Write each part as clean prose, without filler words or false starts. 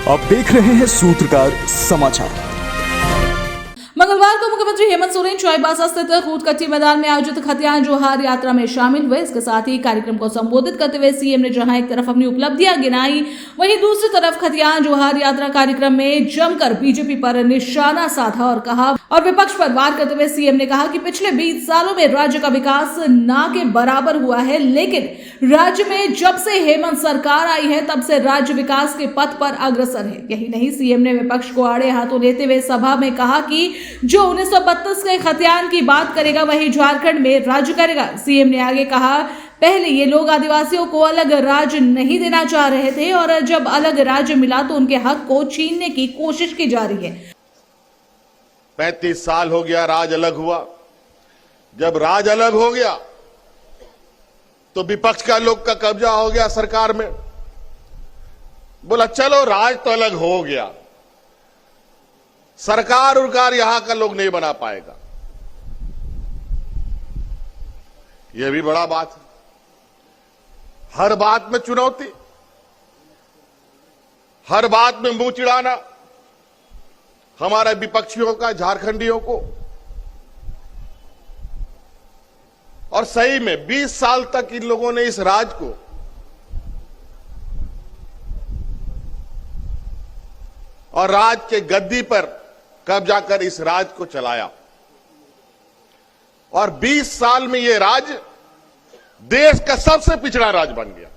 आप देख रहे हैं सूत्रकार समाचार। मंगलवार को मुख्यमंत्री हेमंत सोरेन चाईबासा स्थित खूदकट्टी मैदान में आयोजित खतियान जोहार यात्रा में शामिल हुए। इसके साथ ही कार्यक्रम को संबोधित करते हुए सीएम ने जहां एक तरफ अपनी उपलब्धियां गिनाई, वहीं दूसरी तरफ खतियान जोहार यात्रा कार्यक्रम में जमकर बीजेपी पर निशाना साधा और कहा और विपक्ष पर वार करते हुए सीएम ने कहा कि पिछले 20 सालों में राज्य का विकास ना के बराबर हुआ है, लेकिन राज्य में जब से हेमंत सरकार आई है तब से राज्य विकास के पथ पर अग्रसर है। यही नहीं, सीएम ने विपक्ष को आड़े हाथों लेते हुए सभा में कहा कि जो 1932 के खतियान की बात करेगा वही झारखंड में राज्य करेगा। सीएम ने आगे कहा, पहले ये लोग आदिवासियों को अलग राज्य नहीं देना चाह रहे थे और जब अलग राज्य मिला तो उनके हक को छीनने की कोशिश की जा रही है। 35 साल हो गया राज अलग हुआ। जब राज अलग हो गया तो विपक्ष का लोग का कब्जा हो गया सरकार में। बोला चलो राज तो अलग हो गया, सरकार उरकार यहां का लोग नहीं बना पाएगा। यह भी बड़ा बात है। हर बात में चुनौती, हर बात में मुंह चिढ़ाना हमारे विपक्षियों का, झारखंडियों को। और सही में 20 साल तक इन लोगों ने इस राज को और राज के गद्दी पर कब्जा कर इस राज को चलाया और 20 साल में यह राज देश का सबसे पिछड़ा राज बन गया।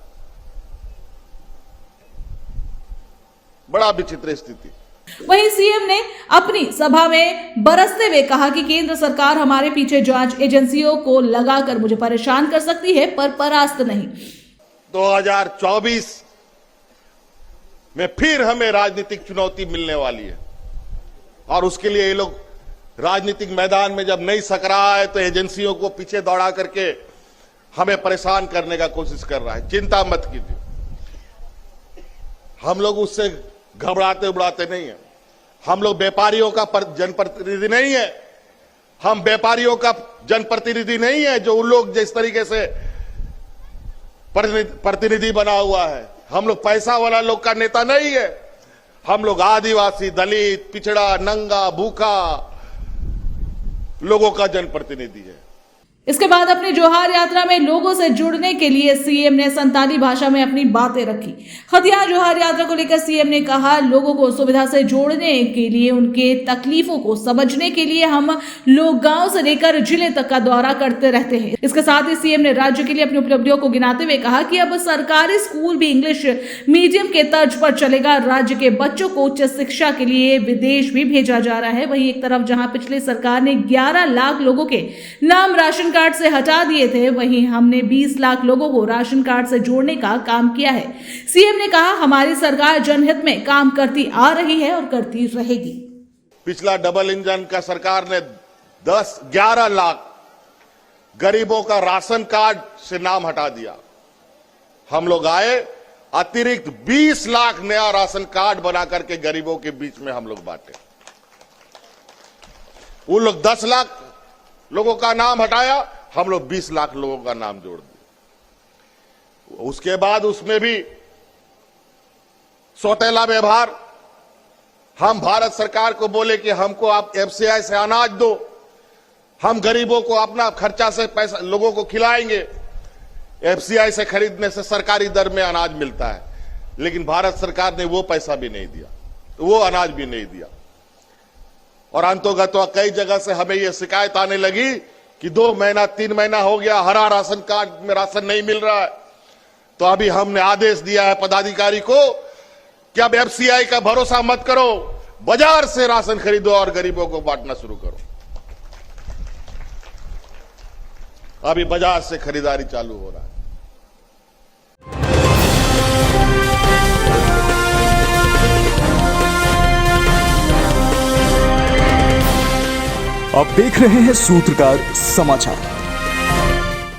बड़ा विचित्र स्थिति। वहीं सीएम ने अपनी सभा में बरसते हुए कहा कि केंद्र सरकार हमारे पीछे जांच एजेंसियों को लगाकर मुझे परेशान कर सकती है पर परास्त नहीं। 2024 में फिर हमें राजनीतिक चुनौती मिलने वाली है और उसके लिए ये लोग राजनीतिक मैदान में जब नहीं सक रहा है तो एजेंसियों को पीछे दौड़ा करके हमें परेशान करने का कोशिश कर रहा है। चिंता मत कीजिए, हम लोग उससे घबराते उबड़ाते नहीं है। हम लोग व्यापारियों का जनप्रतिनिधि नहीं है, हम व्यापारियों का जनप्रतिनिधि नहीं है जो उन लोग जिस तरीके से प्रतिनिधि बना हुआ है। हम लोग पैसा वाला लोग का नेता नहीं है। हम लोग आदिवासी, दलित, पिछड़ा, नंगा, भूखा लोगों का जनप्रतिनिधि है। इसके बाद अपनी जोहार यात्रा में लोगों से जुड़ने के लिए सीएम ने संताली भाषा में अपनी बातें रखी। खतियान जोहार यात्रा को लेकर सीएम ने कहा, लोगों को सुविधा से जोड़ने के लिए, उनके तकलीफों को समझने के लिए हम लोग गांव से लेकर जिले तक का दौरा करते रहते हैं। इसके साथ ही सीएम ने राज्य के लिए अपनी उपलब्धियों को गिनाते हुए कहा कि अब सरकारी स्कूल भी इंग्लिश मीडियम के तर्ज पर चलेगा। राज्य के बच्चों को उच्च शिक्षा के लिए विदेश भी भेजा जा रहा है। वहीं एक तरफ जहां पिछली सरकार ने 11 लाख लोगों के नाम राशन कार्ड से हटा दिए थे, वहीं हमने 20 लाख लोगों को राशन कार्ड से जोड़ने का काम किया है। सीएम ने कहा, हमारी सरकार जनहित में काम करती आ रही है और करती रहेगी। पिछला डबल इंजन का सरकार ने 11 लाख गरीबों का राशन कार्ड से नाम हटा दिया। हम लोग आए, अतिरिक्त 20 लाख नया राशन कार्ड बना करके गरीबों के बीच में हम लोग बांटे। वो लोग 10 लाख लोगों का नाम हटाया, हम लोग 20 लाख लोगों का नाम जोड़ दिया। उसके बाद उसमें भी सौतेला व्यवहार। हम भारत सरकार को बोले कि हमको आप एफसीआई से अनाज दो, हम गरीबों को अपना खर्चा से पैसा लोगों को खिलाएंगे। एफसीआई से खरीदने से सरकारी दर में अनाज मिलता है, लेकिन भारत सरकार ने वो पैसा भी नहीं दिया, वो अनाज भी नहीं दिया। और अंतोगत्वा कई जगह से हमें यह शिकायत आने लगी कि 2 महीना 3 महीना हो गया, हरा राशन कार्ड में राशन नहीं मिल रहा है। तो अभी हमने आदेश दिया है पदाधिकारी को कि अब एफसीआई का भरोसा मत करो, बाजार से राशन खरीदो और गरीबों को बांटना शुरू करो। अभी बाजार से खरीदारी चालू हो रहा है। आप देख रहे हैं सूत्रकार समाचार।